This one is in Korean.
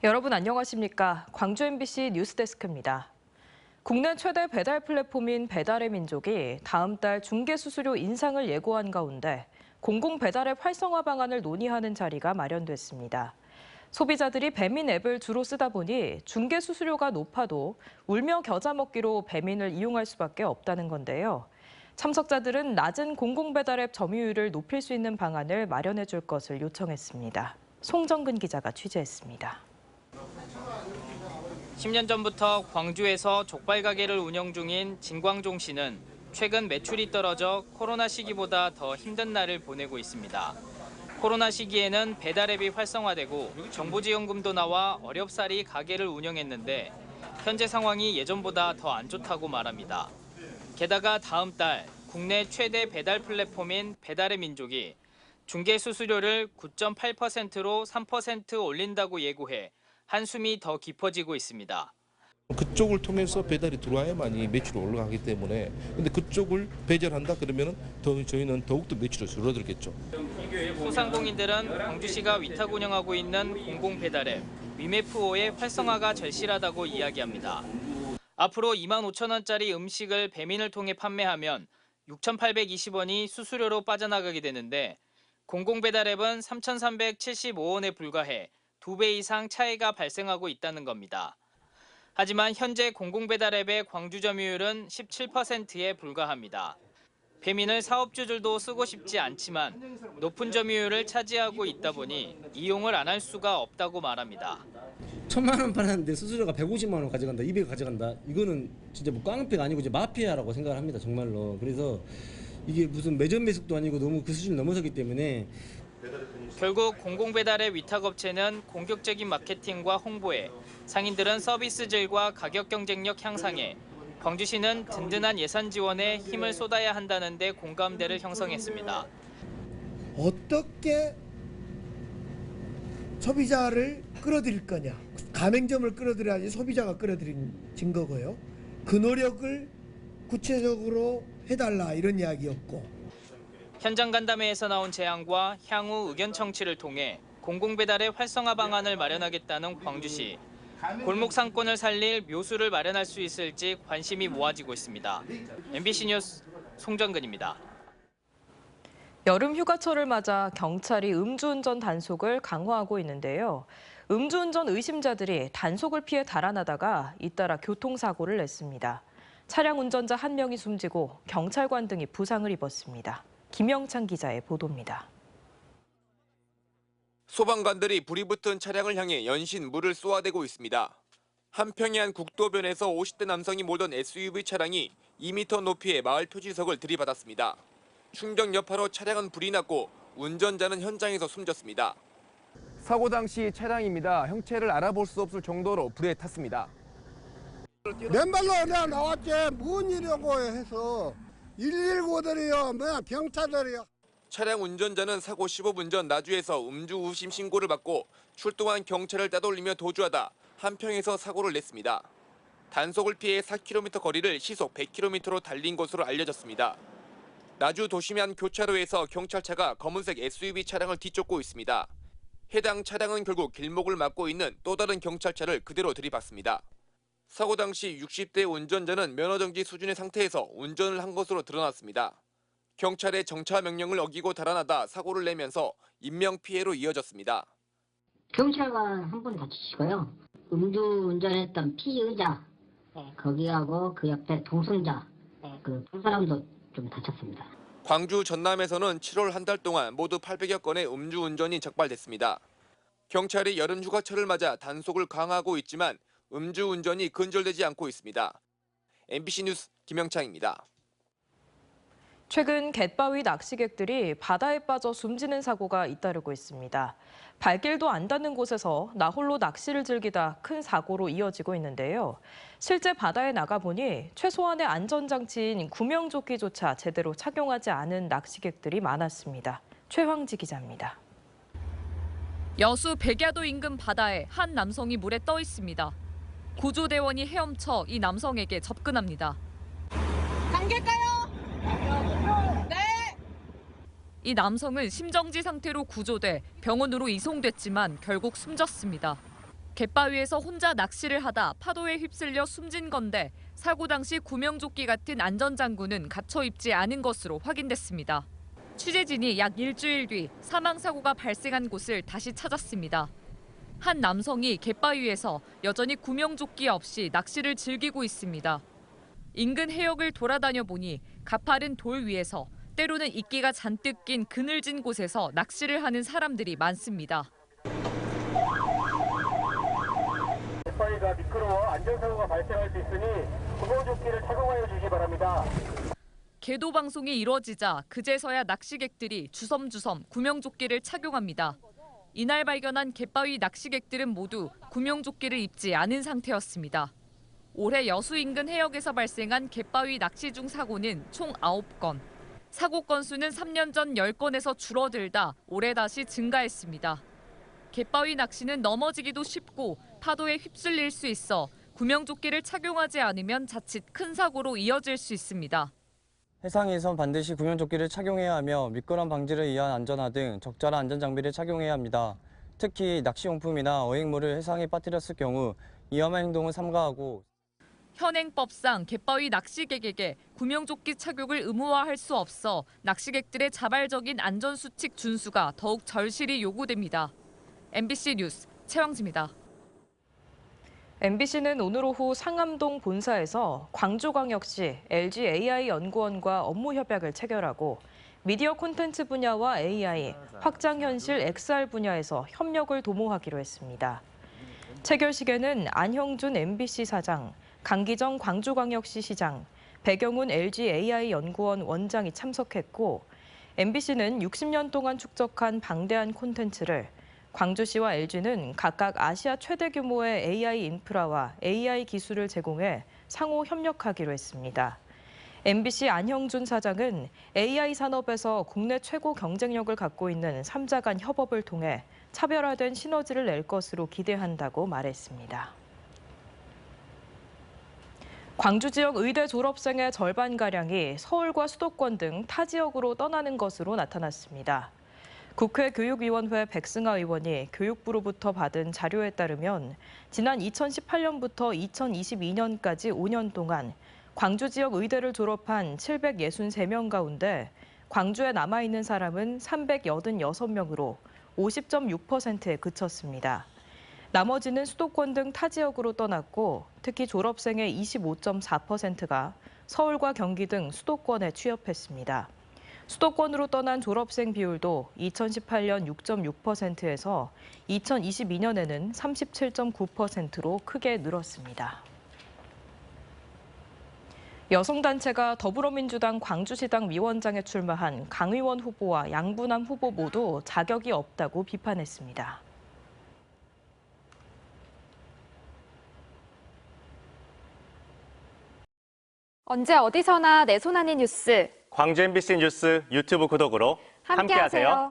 여러분 안녕하십니까? 광주 MBC 뉴스데스크입니다. 국내 최대 배달 플랫폼인 배달의 민족이 다음 달 중개 수수료 인상을 예고한 가운데 공공배달앱 활성화 방안을 논의하는 자리가 마련됐습니다. 소비자들이 배민 앱을 주로 쓰다 보니 중개 수수료가 높아도 울며 겨자 먹기로 배민을 이용할 수밖에 없다는 건데요. 참석자들은 낮은 공공배달앱 점유율을 높일 수 있는 방안을 마련해 줄 것을 요청했습니다. 송정근 기자가 취재했습니다. 10년 전부터 광주에서 족발 가게를 운영 중인 진광종 씨는 최근 매출이 떨어져 코로나 시기보다 더 힘든 날을 보내고 있습니다. 코로나 시기에는 배달앱이 활성화되고 정부지원금도 나와 어렵사리 가게를 운영했는데 현재 상황이 예전보다 더 안 좋다고 말합니다. 게다가 다음 달 국내 최대 배달 플랫폼인 배달의 민족이 중개 수수료를 9.8%로 3% 올린다고 예고해 한숨이 더 깊어지고 있습니다. 그쪽을 통해서 배달이 들어와야만이 매출이 올라가기 때문에 근데 그쪽을 배제한다 그러면은 저희는 더욱더 매출이 줄어들겠죠. 소상공인들은 광주시가 위탁 운영하고 있는 공공배달앱 위메프오의 활성화가 절실하다고 이야기합니다. 앞으로 25,000원짜리 음식을 배민을 통해 판매하면 6,820원이 수수료로 빠져나가게 되는데 공공배달앱은 3,375원에 불과해 2배 이상 차이가 발생하고 있다는 겁니다. 하지만 현재 공공배달앱의 광주 점유율은 17%에 불과합니다. 배민을 사업주들도 쓰고 싶지 않지만 높은 점유율을 차지하고 있다 보니 이용을 안 할 수가 없다고 말합니다. 1,000만 원 팔았는데 수수료가 150만 원 가져간다, 200 가져간다. 이거는 진짜 뭐 깡패가 아니고 이제 마피아라고 생각을 합니다, 정말로. 그래서 이게 무슨 매점 매숙도 아니고 너무 그 수준을 넘어서기 때문에 결국 공공배달의 위탁업체는 공격적인 마케팅과 홍보에, 상인들은 서비스 질과 가격 경쟁력 향상에, 광주시는 든든한 예산 지원에 힘을 쏟아야 한다는 데 공감대를 형성했습니다. 어떻게 소비자를 끌어들일 거냐. 가맹점을 끌어들여야지 소비자가 끌어들인 거고요. 그 노력을 구체적으로 해달라 이런 이야기였고. 현장 간담회에서 나온 제안과 향후 의견 청취를 통해 공공배달의 활성화 방안을 마련하겠다는 광주시. 골목 상권을 살릴 묘수를 마련할 수 있을지 관심이 모아지고 있습니다. MBC 뉴스 송정근입니다. 여름 휴가철을 맞아 경찰이 음주운전 단속을 강화하고 있는데요. 음주운전 의심자들이 단속을 피해 달아나다가 잇따라 교통사고를 냈습니다. 차량 운전자 1명이 숨지고 경찰관 등이 부상을 입었습니다. 김영찬 기자의 보도입니다. 소방관들이 불이 붙은 차량을 향해 연신 물을 쏘아대고 있습니다. 한평해안 국도변에서 50대 남성이 몰던 SUV 차량이 2m 높이의 마을 표지석을 들이받았습니다. 충격 여파로 차량은 불이 났고 운전자는 현장에서 숨졌습니다. 사고 당시 차량입니다. 형체를 알아볼 수 없을 정도로 불에 탔습니다. 맨발로 그냥 나왔지 뭔 일이라고 해서 119들이요, 뭐 경찰들이요. 차량 운전자는 사고 15분 전 나주에서 음주 의심 신고를 받고 출동한 경찰을 따돌리며 도주하다 한평에서 사고를 냈습니다. 단속을 피해 4km 거리를 시속 100km로 달린 것으로 알려졌습니다. 나주 도심안 교차로에서 경찰차가 검은색 SUV 차량을 뒤쫓고 있습니다. 해당 차량은 결국 길목을 막고 있는 또 다른 경찰차를 그대로 들이받습니다. 사고 당시 60대 운전자는 면허정지 수준의 상태에서 운전을 한 것으로 드러났습니다. 경찰의 정차 명령을 어기고 달아나다 사고를 내면서 인명피해로 이어졌습니다. 경찰관 한 분 다치시고요. 음주운전했던 피의자, 거기하고 그 옆에 동승자, 그 두 사람도 좀 다쳤습니다. 광주 전남에서는 7월 한 달 동안 모두 800여 건의 음주운전이 적발됐습니다. 경찰이 여름 휴가철을 맞아 단속을 강화하고 있지만 음주운전이 근절되지 않고 있습니다. MBC 뉴스 김영창입니다. 최근 갯바위 낚시객들이 바다에 빠져 숨지는 사고가 잇따르고 있습니다. 발길도 안 닿는 곳에서 나홀로 낚시를 즐기다 큰 사고로 이어지고 있는데요. 실제 바다에 나가보니 최소한의 안전장치인 구명조끼조차 제대로 착용하지 않은 낚시객들이 많았습니다. 최황지 기자입니다. 여수 백야도 인근 바다에 한 남성이 물에 떠 있습니다. 구조대원이 헤엄쳐 이 남성에게 접근합니다. 당길까요? 네. 이 남성은 심정지 상태로 구조돼 병원으로 이송됐지만 결국 숨졌습니다. 갯바위에서 혼자 낚시를 하다 파도에 휩쓸려 숨진 건데 사고 당시 구명조끼 같은 안전장구는 갖춰 입지 않은 것으로 확인됐습니다. 취재진이 약 일주일 뒤 사망사고가 발생한 곳을 다시 찾았습니다. 한 남성이 갯바위에서 여전히 구명조끼 없이 낚시를 즐기고 있습니다. 인근 해역을 돌아다녀 보니 가파른 돌 위에서 때로는 이끼가 잔뜩 낀 그늘진 곳에서 낚시를 하는 사람들이 많습니다. 갯바위가 미끄러워 안전사고가 발생할 수 있으니 구명조끼를 착용하여 주시기 바랍니다. 계도 방송이 이뤄지자 그제서야 낚시객들이 주섬주섬 구명조끼를 착용합니다. 이날 발견한 갯바위 낚시객들은 모두 구명조끼를 입지 않은 상태였습니다. 올해 여수 인근 해역에서 발생한 갯바위 낚시 중 사고는 총 9건. 사고 건수는 3년 전 10건에서 줄어들다 올해 다시 증가했습니다. 갯바위 낚시는 넘어지기도 쉽고 파도에 휩쓸릴 수 있어 구명조끼를 착용하지 않으면 자칫 큰 사고로 이어질 수 있습니다. 해상에선 반드시 구명조끼를 착용해야 하며 미끄럼 방지를 위한 안전화 등 적절한 안전장비를 착용해야 합니다. 특히 낚시용품이나 어획물을 해상에 빠뜨렸을 경우 위험한 행동을 삼가하고 현행법상 갯바위 낚시객에게 구명조끼 착용을 의무화할 수 없어 낚시객들의 자발적인 안전수칙 준수가 더욱 절실히 요구됩니다. MBC 뉴스 최왕지입니다. MBC는 오늘 오후 상암동 본사에서 광주광역시 LG AI 연구원과 업무 협약을 체결하고 미디어 콘텐츠 분야와 AI, 확장현실 XR 분야에서 협력을 도모하기로 했습니다. 체결식에는 안형준 MBC 사장, 강기정 광주광역시 시장, 배경훈 LG AI 연구원 원장이 참석했고 MBC는 60년 동안 축적한 방대한 콘텐츠를 광주시와 LG는 각각 아시아 최대 규모의 AI 인프라와 AI 기술을 제공해 상호 협력하기로 했습니다. MBC 안형준 사장은 AI 산업에서 국내 최고 경쟁력을 갖고 있는 3자 간 협업을 통해 차별화된 시너지를 낼 것으로 기대한다고 말했습니다. 광주 지역 의대 졸업생의 절반가량이 서울과 수도권 등 타 지역으로 떠나는 것으로 나타났습니다. 국회 교육위원회 백승하 의원이 교육부로부터 받은 자료에 따르면 지난 2018년부터 2022년까지 5년 동안 광주 지역 의대를 졸업한 763명 가운데 광주에 남아있는 사람은 386명으로 50.6%에 그쳤습니다. 나머지는 수도권 등 타 지역으로 떠났고 특히 졸업생의 25.4%가 서울과 경기 등 수도권에 취업했습니다. 수도권으로 떠난 졸업생 비율도 2018년 6.6%에서 2022년에는 37.9%로 크게 늘었습니다. 여성단체가 더불어민주당 광주시당 위원장에 출마한 강의원 후보와 양부남 후보 모두 자격이 없다고 비판했습니다. 언제 어디서나 내 손 안의 뉴스. 광주 MBC 뉴스 유튜브 구독으로 함께하세요.